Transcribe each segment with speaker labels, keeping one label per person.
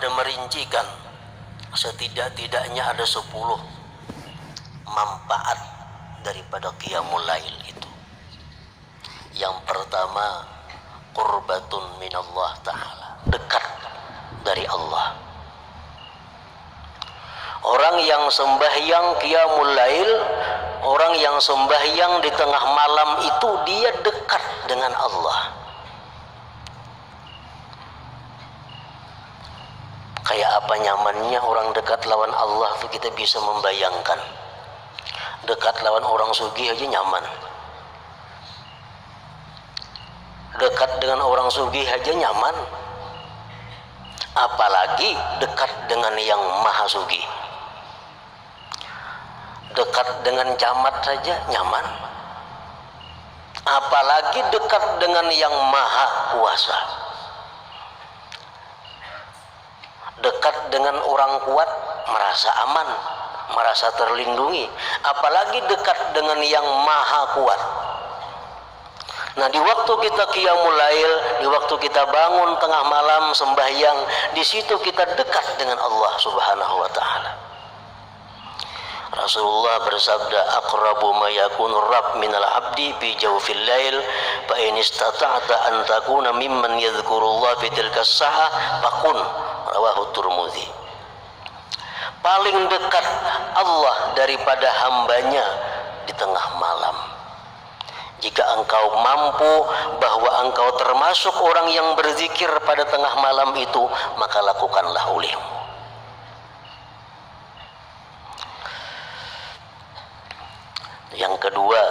Speaker 1: ada merincikan setidak-tidaknya ada 10 manfaat daripada qiyamul lail itu. Yang pertama, qurbatun minallah ta'ala, dekat dari Allah. Orang yang sembahyang qiyamul lail, orang yang sembahyang di tengah malam itu dia dekat dengan Allah. Kayak apa nyamannya orang dekat lawan Allah tuh kita bisa membayangkan. Dekat lawan orang sugih aja nyaman. Dekat dengan orang sugih aja nyaman. Apalagi dekat dengan yang maha sugih. Dekat dengan camat saja nyaman. Apalagi dekat dengan yang maha kuasa. Dekat dengan orang kuat merasa aman, merasa terlindungi. Apalagi dekat dengan yang maha kuat. Nah, di waktu kita qiyamul lail, di waktu kita bangun tengah malam sembahyang, di situ kita dekat dengan Allah Subhanahu wa taala. Rasulullah bersabda, aqrabu ma yakunu rabb minal abdi fi jawfil lail, fa in istata'ta an takuna mimman yadhkurullah fi tilka as-sa'ah faqun, rawahu Tirmidzi. Paling dekat Allah daripada hambanya di tengah malam. Jika engkau mampu bahwa engkau termasuk orang yang berzikir pada tengah malam itu, maka lakukanlah olehmu. Yang kedua,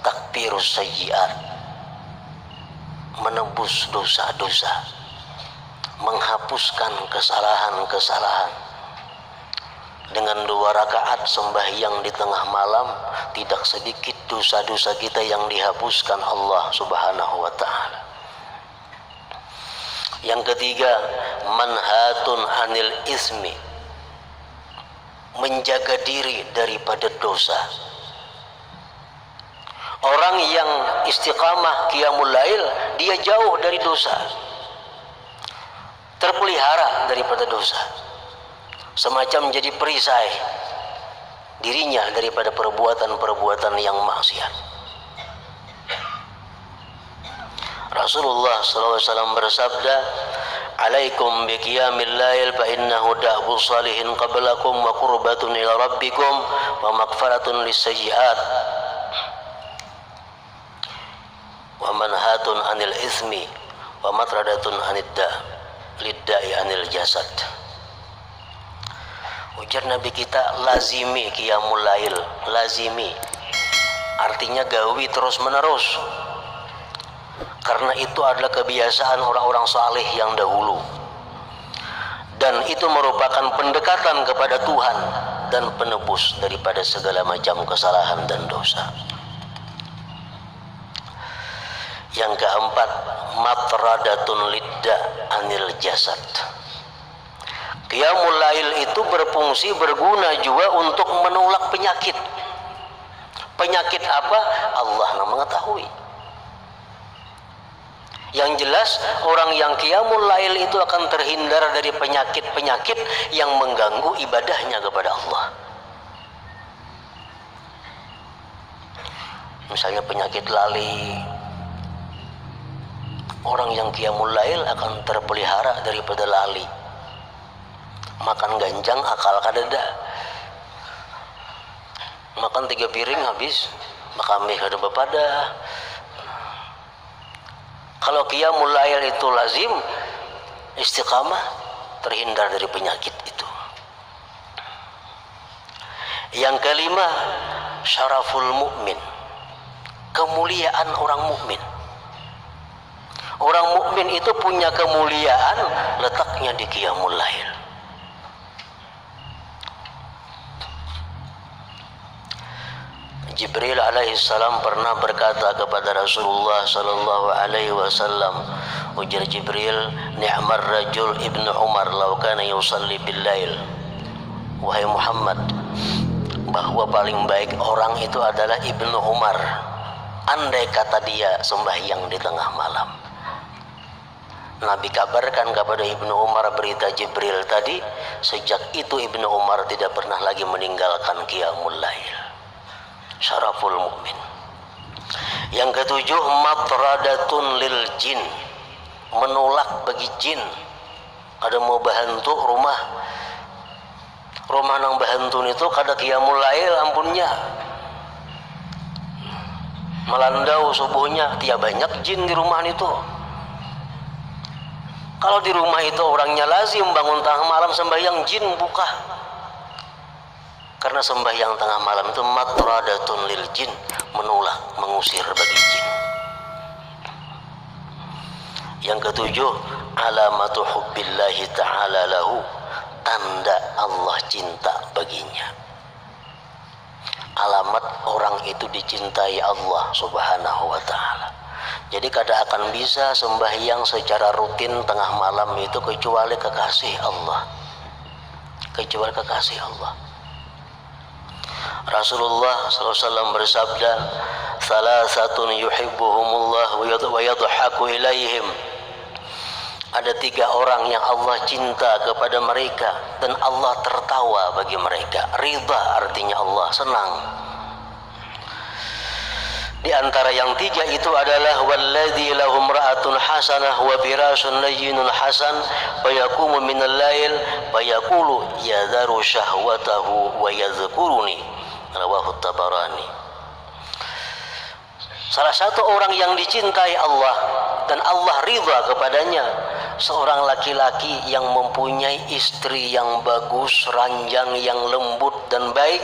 Speaker 1: takfirus sayyi'at, menebus dosa-dosa, menghapuskan kesalahan-kesalahan. Dengan 2 rakaat sembahyang di tengah malam, tidak sedikit dosa-dosa kita yang dihapuskan Allah Subhanahu wa taala. Yang ketiga, manhatun anil ismi, menjaga diri daripada dosa. Orang yang istiqamah qiyamul lail, dia jauh dari dosa, terpelihara daripada dosa, semacam jadi perisai dirinya daripada perbuatan-perbuatan yang maksiat. Rasulullah SAW bersabda, alaikum biqiyamil lail fa innahu da'bu salihin qablakum wa qurbatun ila rabbikum wa maghfiratun lisayyi'at wa manhatun anil ismi wa matradatun lidda'i anil jasad. Ujar Nabi kita, lazimi qiyamul lail, lazimi artinya gawi terus menerus, karena itu adalah kebiasaan orang-orang saleh yang dahulu, dan itu merupakan pendekatan kepada Tuhan dan penebus daripada segala macam kesalahan dan dosa. Yang keempat, matradatun lidda anil jasad. Qiyamul lail itu berfungsi, berguna juga untuk menolak penyakit. Penyakit apa? Allah yang mengetahui. Yang jelas, orang yang qiyamul lail itu akan terhindar dari penyakit-penyakit yang mengganggu ibadahnya kepada Allah. Misalnya penyakit lali. Orang yang qiyamul lail akan terpelihara daripada lali. Makan ganjang akal kadada, makan 3 piring habis, makan mie kada bepada. Kalau qiyamul lail itu lazim, istiqamah, terhindar dari penyakit itu. Yang kelima, syaraful mukmin, kemuliaan orang mukmin. Orang mukmin itu punya kemuliaan, letaknya di qiyamul lail. Jibril alaihissalam pernah berkata kepada Rasulullah sallallahu alaihi wasallam, ujar Jibril, ni'mar rajul ibnu Umar law kana yusalli bil lail. Wahai Muhammad, bahwa paling baik orang itu adalah Ibnu Umar, andai kata dia sembahyang di tengah malam. Nabi kabarkan kepada Ibnu Umar berita Jibril tadi. Sejak itu Ibnu Umar tidak pernah lagi meninggalkan qiyamul lail. Syaraful mukmin. Yang ketujuh, matradatun lil jin, menolak bagi jin. Ada mau bahantu rumah nang bahantu itu kada qiyamul lail ampunnya. Melandau subuhnya, tiap banyak jin di rumah itu. Kalau di rumah itu orangnya lazim bangun tengah malam sembahyang, jin buka. Karena sembahyang tengah malam itu matradatun lil jin, menolak, mengusir bagi jin. Yang ketujuh, alamatu hubbillahi ta'ala lahu, tanda Allah cinta baginya. Alamat orang itu dicintai Allah subhanahu wa ta'ala. Jadi kada akan bisa sembahyang secara rutin tengah malam itu kecuali kekasih Allah. Kecuali kekasih Allah. Rasulullah SAW bersabda, "Salasatun yuhibbuhumullah wa yadhaku ilaihim." Ada 3 orang yang Allah cinta kepada mereka dan Allah tertawa bagi mereka. Ridha artinya Allah senang. Di antara yang 3 itu adalah walladzi lahum ra'atun hasanah wa firasun layyinun hasan fayaqumu minal lail fayaqulu yadharu syahwatahu wa yadhkuruni. Rawahu Tabarani. Salah satu orang yang dicintai Allah dan Allah ridha kepadanya, seorang laki-laki yang mempunyai istri yang bagus, ranjang yang lembut dan baik.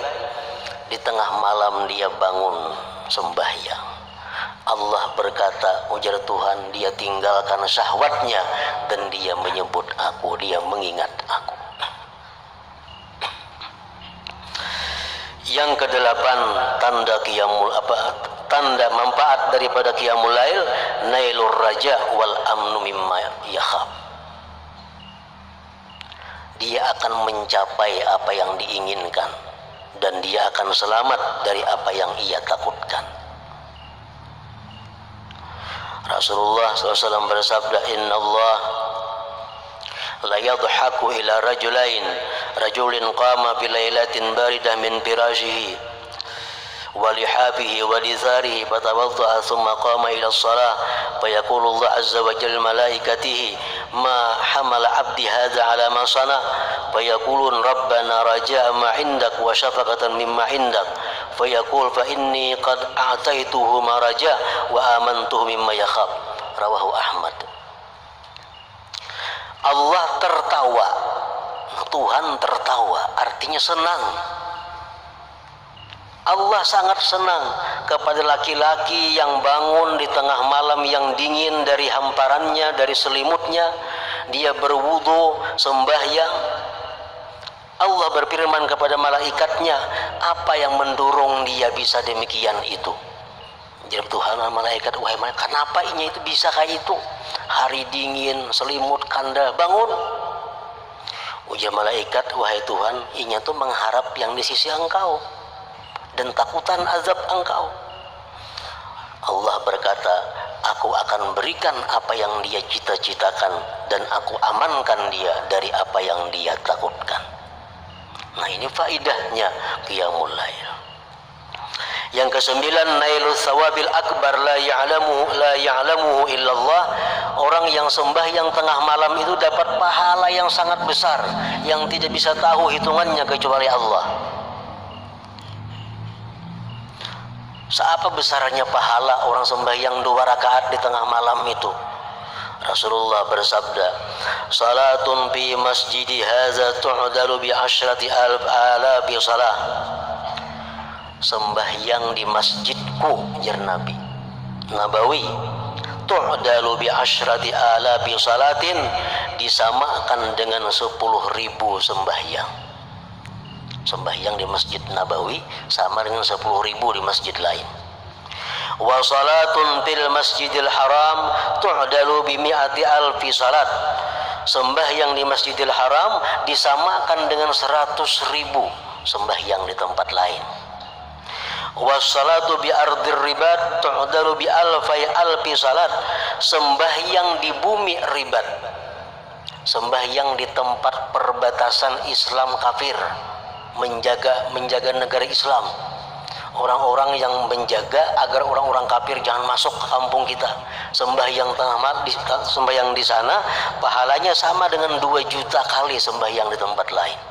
Speaker 1: Di tengah malam dia bangun sembahyang. Allah berkata, ujar Tuhan, dia tinggalkan syahwatnya dan dia menyebut aku, dia mengingat aku. Yang ke-8, tanda manfaat daripada qiyamul lail, nailur raja wal amnu mimma yakhaf. Dia akan mencapai apa yang diinginkan dan dia akan selamat dari apa yang ia takutkan. Rasulullah SAW bersabda, Inna Allah la yadhaku ila rajulin qama fi lailatin baridah min firashihi wa lihafihi wa lizarihi fatawadda'a thumma qama ila as-salah fayaqulu Allah azza wa jalla malaikatihi ma hamala abdi hadha ala ma sana fayaqulun rabbana raja'a ma indak wa syafaqatan mimma indak fayaqul fa inni qad a'taituhu ma raja' wa amantuhu mimma yakhaf. Rawahu Ahmad. Allah tertawa, Tuhan tertawa, artinya senang. Allah sangat senang kepada laki-laki yang bangun di tengah malam yang dingin dari hamparannya, dari selimutnya. Dia berwudu, sembahyang. Allah berfirman kepada malaikatnya, apa yang mendorong dia bisa demikian itu? Jadi Tuhan malaikat, wahai malaikat, kenapa inya itu bisa kayak itu? Hari dingin, selimut kanda, bangun. Ujar malaikat, wahai Tuhan, inya itu mengharap yang di sisi engkau dan takutan azab engkau. Allah berkata, aku akan berikan apa yang dia cita-citakan dan aku amankan dia dari apa yang dia takutkan. Nah, ini faidahnya qiyamul lail. Yang ke-9, nailus sawabil akbar la ya'lamuhu illallah. Orang yang sembahyang tengah malam itu dapat pahala yang sangat besar yang tidak bisa tahu hitungannya kecuali Allah. Seapa besarnya pahala orang sembahyang 2 rakaat di tengah malam itu? Rasulullah bersabda, salatun fi masjidi hadza tu'dalu bi 10,000 salah. Sembahyang di masjidku, jar Nabi Nabawi, tu'dalu bi 10,000 salatin, disamakan dengan 10.000 sembahyang. Sembahyang di Masjid Nabawi sama dengan 10.000 di masjid lain. Wa salatun fil masjidil haram tu'dalu bi 100,000 salat. Sembahyang di Masjidil Haram disamakan dengan 100.000 sembahyang di tempat lain. Wassalatu bi ardir ribat tu'dalu bi alfi salat. Sembahyang di bumi ribat, sembahyang di tempat perbatasan Islam kafir, menjaga negara Islam, orang-orang yang menjaga agar orang-orang kafir jangan masuk ke kampung kita. Sembahyang sembahyang di sana pahalanya sama dengan 2 juta kali sembahyang di tempat lain.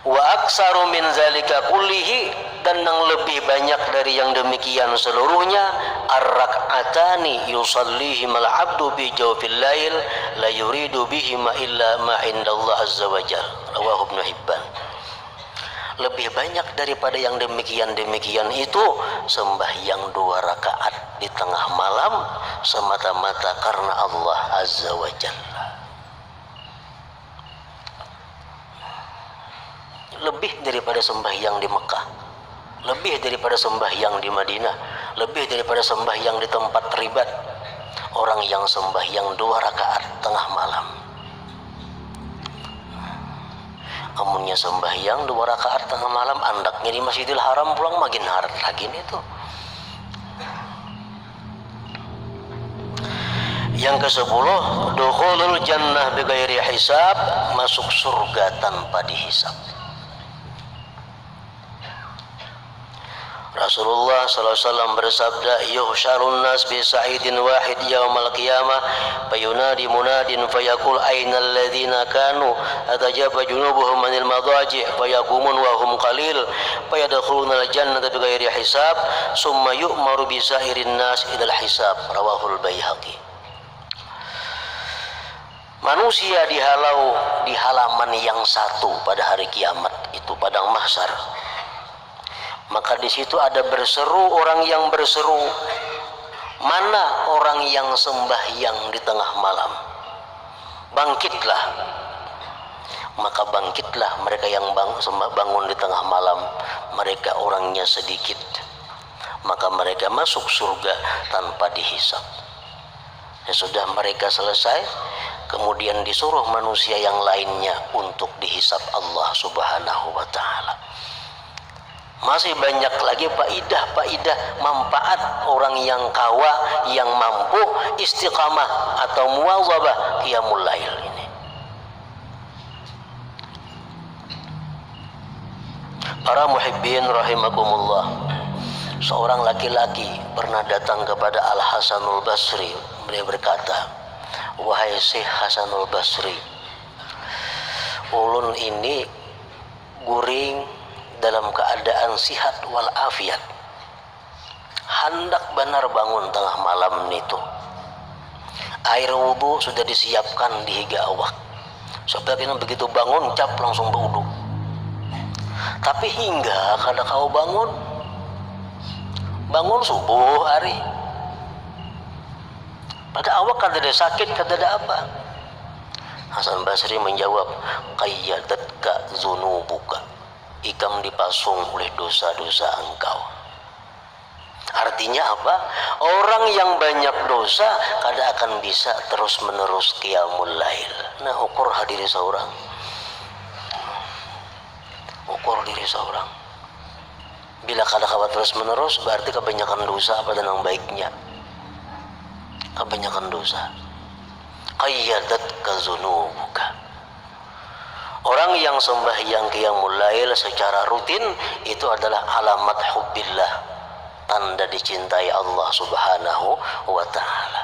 Speaker 1: Wa aksaru min zalika kullihi, dan yang lebih banyak dari yang demikian seluruhnya, ar-rak'atani yusallihimal abdu bi jawfil lail la yuridu bihima illa ma indallah azza wajalla. Rawahu Ibnu Hibban. Lebih banyak daripada yang demikian itu sembahyang 2 rakaat di tengah malam semata-mata karena Allah azza wajalla. Lebih daripada sembahyang di Mekah, lebih daripada sembahyang di Madinah, lebih daripada sembahyang di tempat ribat. Orang yang sembahyang 2 rakaat tengah malam, amunnya sembahyang 2 rakaat tengah malam, andaknya di Masjidil Haram pulang makin harat lagi itu. Yang ke-10, dukhulul jannah bighairi hisab, masuk surga tanpa dihisab. Rasulullah SAW bersabda, yuhsyarun nas bi sa'idin wahid yaumal qiyamah fayunadi munadin fayaqul ainal ladzina kanu atajaba junubuhum anil madaji fayaqumun wa hum qalil fayadkhulunal jannata bighairi hisab summa yu'maru bi sa'irin nas ilal hisab. Rawahul Baihaqi. Manusia dihalau di halaman yang satu pada hari kiamat, itu padang mahsyar. Maka di situ ada berseru, orang yang berseru, mana orang yang sembahyang di tengah malam? Bangkitlah. Maka bangkitlah mereka yang bangun di tengah malam, mereka orangnya sedikit. Maka mereka masuk surga tanpa dihisab. Ya sudah, mereka selesai, kemudian disuruh manusia yang lainnya untuk dihisab Allah Subhanahu wa ta'ala. Masih banyak lagi faidah manfaat orang yang kawa, yang mampu istiqamah atau muwazabah qiyamul lail ini. Para muhibbin rahimakumullah, seorang laki-laki pernah datang kepada Al Hasanul Basri. Beliau berkata, wahai Syekh Hasanul Basri, ulun ini guring dalam keadaan sihat walafiat, hendak benar bangun tengah malam itu. Air wudu sudah disiapkan di higa awak, supaya begitu bangun cap langsung berwudu. Tapi hingga kada kau bangun subuh hari, pada awak kada ada sakit, kada ada apa. Hasan Basri menjawab, qayyadatka zunubuka, ikam dipasung oleh dosa-dosa engkau. Artinya apa? Orang yang banyak dosa kada akan bisa terus menerus qiyamul lail. Nah, ukur diri seorang, ukur diri seorang. Bila kada kawan terus menerus, berarti kebanyakan dosa pada yang baiknya, kebanyakan dosa. Qayyadatka zunubuka. Orang yang sembahyang qiyamul lail secara rutin itu adalah alamat hubbillah, tanda dicintai Allah Subhanahu wa ta'ala.